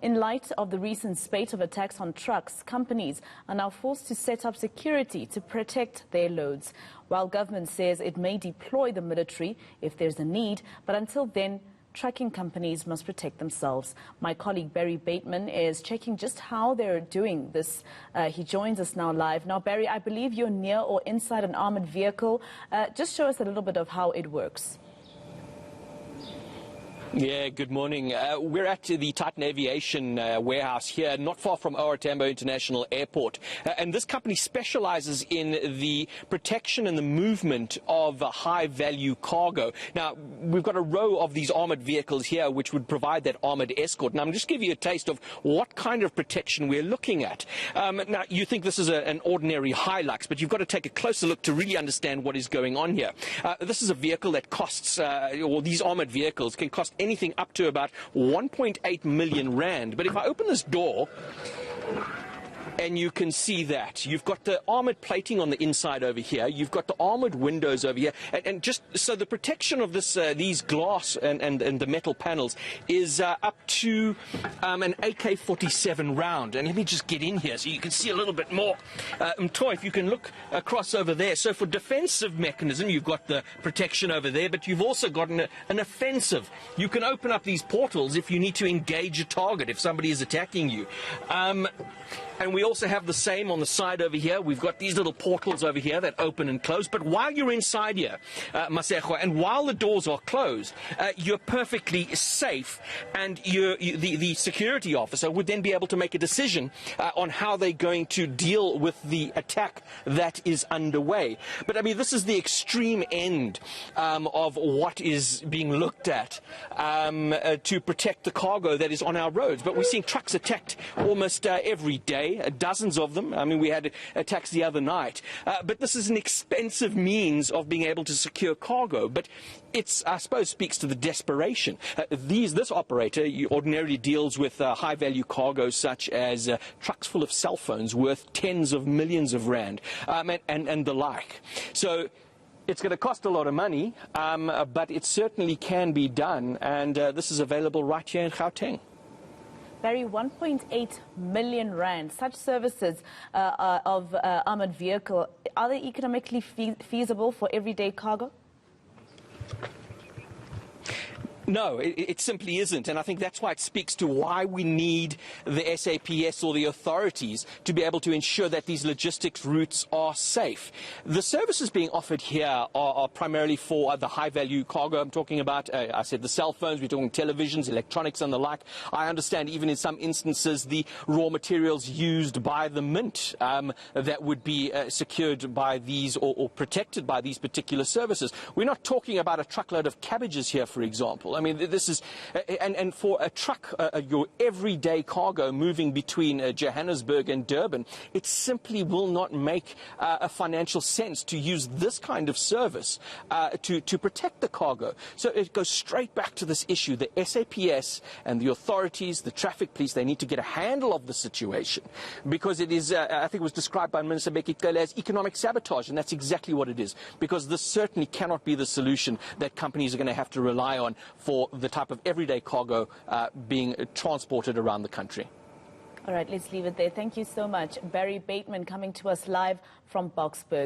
In light of the recent spate of attacks on trucks, companies are now forced to set up security to protect their loads. While government says it may deploy the military if there's a need, but until then, trucking companies must protect themselves. My colleague Barry Bateman is checking just how they're doing this. He joins us now live. Now, Barry, I believe you're near or inside an armored vehicle. Just show us a little bit of how it works. Yeah, good morning. We're at the Titan Aviation warehouse here, not far from OR Tambo International Airport. And this company specializes in the protection and the movement of high-value cargo. Now, we've got a row of these armored vehicles here which would provide that armored escort. Now, I'm just giving you a taste of what kind of protection we're looking at. Now, you think this is an ordinary Hilux, but you've got to take a closer look to really understand what is going on here. This is a vehicle that costs, or these armored vehicles can cost anything up to about 1.8 million rand. But if I open this door, and you can see that you've got the armored plating on the inside over here, you've got the armored windows over here, and just so the protection of this these glass and the metal panels is up to an AK-47 round. And let me just get in here so you can see a little bit more. Toy, if you can look across over there. So for defensive mechanism, you've got the protection over there, but you've also got an offensive. You can open up these portals if you need to engage a target, if somebody is attacking you. And we also have the same on the side over here. We've got these little portals over here that open and close. But while you're inside here, Maseko, and while the doors are closed, you're perfectly safe. And the security officer would then be able to make a decision on how they're going to deal with the attack that is underway. But, I mean, this is the extreme end of what is being looked at to protect the cargo that is on our roads. But we're seeing trucks attacked almost every day. Dozens of them. I mean, we had attacks the other night. But this is an expensive means of being able to secure cargo. But it's, I suppose, speaks to the desperation. This operator ordinarily deals with high-value cargo such as trucks full of cell phones worth tens of millions of rand and the like. So it's going to cost a lot of money, but it certainly can be done. And this is available right here in Gauteng. Barry, 1.8 million rand. Such services of armored vehicle, are they economically feasible for everyday cargo? No, it simply isn't, and I think that's why it speaks to why we need the SAPS or the authorities to be able to ensure that these logistics routes are safe. The services being offered here are primarily for the high-value cargo. I'm talking about, I said the cell phones, we're talking televisions, electronics and the like. I understand even in some instances the raw materials used by the mint that would be secured by these or protected by these particular services. We're not talking about a truckload of cabbages here, for example. I mean, this is, and for a truck, your everyday cargo moving between Johannesburg and Durban, it simply will not make a financial sense to use this kind of service to protect the cargo. So it goes straight back to this issue. The SAPS and the authorities, the traffic police, they need to get a handle of the situation, because it is, I think it was described by Minister Bekele as economic sabotage, and that's exactly what it is, because this certainly cannot be the solution that companies are going to have to rely on for the type of everyday cargo being transported around the country. All right, let's leave it there. Thank you so much. Barry Bateman coming to us live from Boksburg.